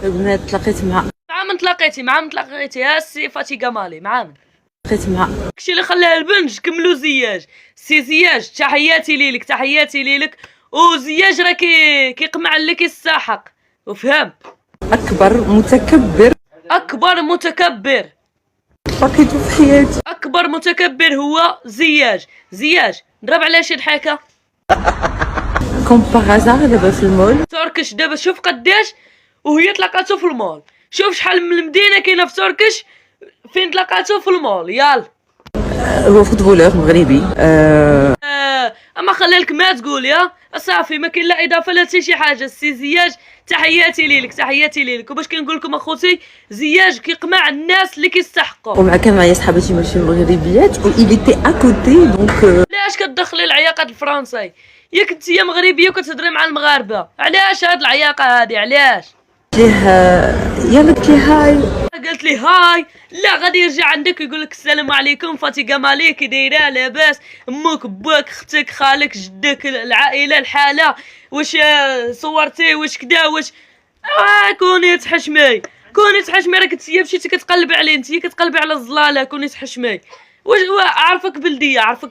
بنات تلاقيت مع من تلاقيتي يا سي فاتي كمالي مع من تلاقيت مع داكشي اللي خلاها البنج كملوا زياج. سي زياج تحياتي ليلك وزياج راه كيقمع اللي كيستحق وفهم. اكبر متكبر لقيته في حياتي. اكبر متكبر هو زياج نضرب على شي ضحكه كوم باغازار دابا في المول تركش دابا شوف قداش وهي تلاقاتو في المول. شوف شحال من المدينه كاينه في تركش فين تلاقاتو في المول. يال هو فوتبولور مغربي. اما خليلك ما تقول يا صافي ما كاين لا اضافه لا حتى شي حاجه. السي زياج تحياتي ليك وباش كنقول لكم اخوتي زياج كيقمع الناس اللي كيستحقوا. ومع كان معايا صحاباتي ماشي مغربيات و il était à côté donc علاش كتدخلي العياقات الفرنسي؟ ياك انت يا مغربيه وكتهضري مع المغاربه علاش هاد العياقه هادي علاش؟ قلت ليه هاي قالت لي هاي لا غادي يرجع عندك ويقول لك السلام عليكم فاتي كمالي كي دايره لاباس امك باك اختك خالك جدك العائله الحاله واش صورتي واش كدا واش كوني تحشمي راك انت مشيتي كتقلبي عليه انت كتقلبي على الزلاله كوني تحشمي واش عارفك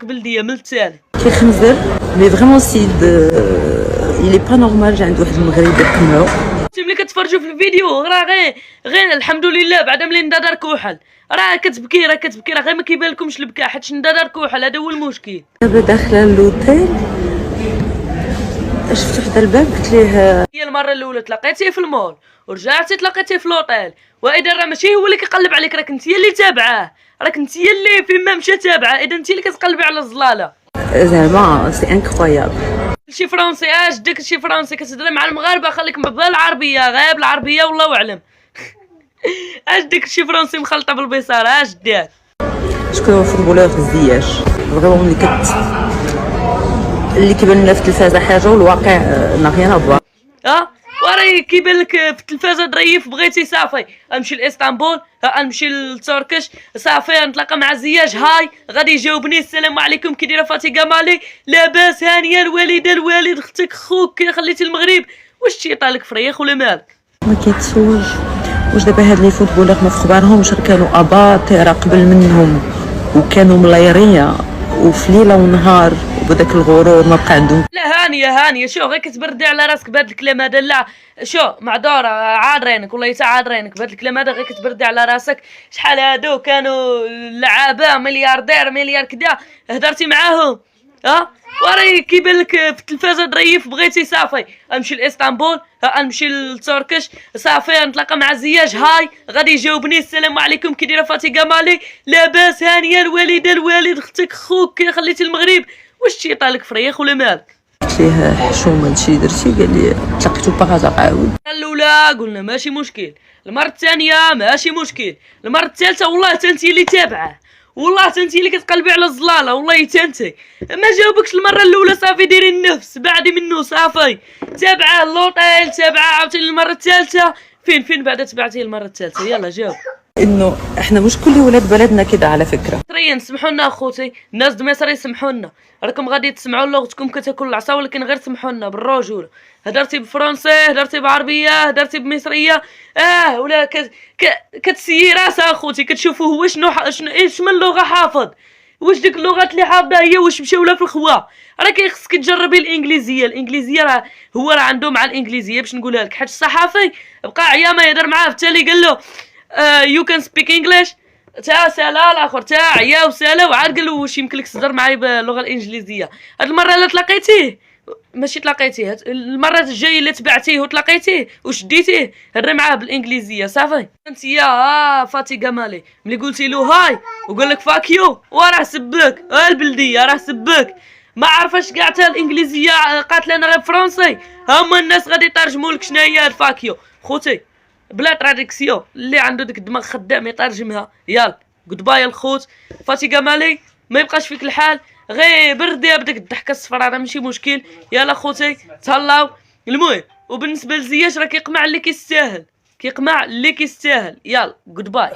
بلديه من التالي كيخنزر مي فريمون سيد il est pas normal. جا عند واحد المغربي كملو ملي كتفرجوا في الفيديو راه غير الحمد لله بعد ملي ندادر كوحل راه كتبكي راه غير ما كيبان لكمش البكاء حيت ندادر كوحل. هذا هو المشكل. دابا داخله لوطيل شفت وحده الباب قلت ليه هي المره الاولى تلاقيتيه في المول ورجعتي تلاقيتيه في لوطيل واذا راه ماشي هو اللي كيقلب عليك راك انت اللي تابعاه راك انت اللي فين ما مشى تابعه اذا انت اللي كتقلبي على الزلاله. زعما سي انكرويابل. شي فرونسي جدك شي فرونسي كتهضري مع المغاربه خليك بالعربيه غير بالعربيه والله اعلم. جدك شي فرونسي مخلطه بالبصاره جداك شكون هو فوتبولور زياج فريمون اللي كيبان لنا في التلفازه حاجه والواقع نافيان افوار. وراه كيبان لك في التلفازه ظريف بغيتي صافي نمشي لاسطنبول نمشي لتركش صافي نتلاقى مع زياج هاي غادي يجاوبني السلام عليكم كي دايره فاتي كمالي لاباس هانيه الوالد اختك خوك كي خليتي المغرب واش تيطالك فريخ ولا مالك؟ ما كيتسولش واش دابا هاد لي فوتبولور ما في خبارهمش كانوا اباطره قبل منهم وكانوا ملايريه وفي ليله ونهار وبداك الغرور ما بقى عندهم. لا هانيه شو غير كتبردي على راسك بهذا الكلام هذا. لا شو معذوره عاد رينك والله حتى عاد رينك بهذا الكلام هذا غير كتبردي على راسك. شحال هادو كانوا لعابه مليار كدا هضرتي معاهم وراه كيبان لك في التلفازه ظريف بغيتي صافي نمشي لاسطنبول نمشي لتركش صافي نتلاقى مع زياج هاي غادي يجاوبني السلام عليكم كي دايره فاتي كمالي لاباس هانيه الوالد اختك خوك كي خليتي المغرب واش تيطالك فريخ ولا مالك؟ قلت ليه حشومه هادشي درتي قال لي تلاقيتو باغازار عاود. الاولى قلنا ماشي مشكل المره الثانيه ماشي مشكل المره الثالثه والله حتى انت اللي تابعه والله حتى انت اللي كتقلبي على الزلاله والله حتى انت ما جاوبكش المره الاولى صافي ديري النفس بعدي منه صافي تابعه اللوطيل تابعه عاوتاني المره الثالثه فين بعد تبعتيه المره الثالثه يلا جاوب. انه احنا مش كل ولاد بلدنا كده على فكره. مصريين سمحوا لنا اخوتي الناس د مصر يسمحوا لنا راكم غادي تسمعوا لغتكم كتاكل العصا ولكن غير سمحوا لنا بالرجوله. هدرتي بفرنسي هدرتي بعربيه هدرتي بمصريه ولا كتسيي راسها اخوتي كتشوفوا هو شنو ايش من لغه حافظ واش ديك اللغات اللي حافظها هي واش مشاو لها في الخوا. راه كيخصك تجربي الانجليزيه راه هو عنده مع الانجليزيه باش نقولها لك حيت الصحافي بقى عيا ما يهضر معاه في التالي قال له يو كان سبيك انجلش تا سالا الاخر تا عيا وسالا وعاد قال له واش يمكن لك تهضر معايا باللغه الانجليزيه. هاد المره اللي تلاقيتيه ماشي تلاقيتيه المره الجايه اللي تبعتيه وتلاقيتيه وشديتيه هضري معاه بالانجليزيه صافي. انت يا فاتي كمالي ملي قلتي له هاي وقال لك فاكيو وراه سبك البلديه راه سبك ما عرفاش كاع حتى الانجليزيه قالت لنا غير فرونسي هما الناس غادي يترجموا لك شنو هي الفاكيو خوتي بلا تراديكسيون اللي عنده ديك الدماغ خدام يترجمها. يلا جود باي الخوت فاتي كمالي ما يبقاش فيك الحال غير بردي بدك الضحكه الصفراء راه ماشي مشكل. يلا خوتي تهلاو. المهم وبالنسبه لزياش راه كيقمع اللي كيستاهل يلا جود باي.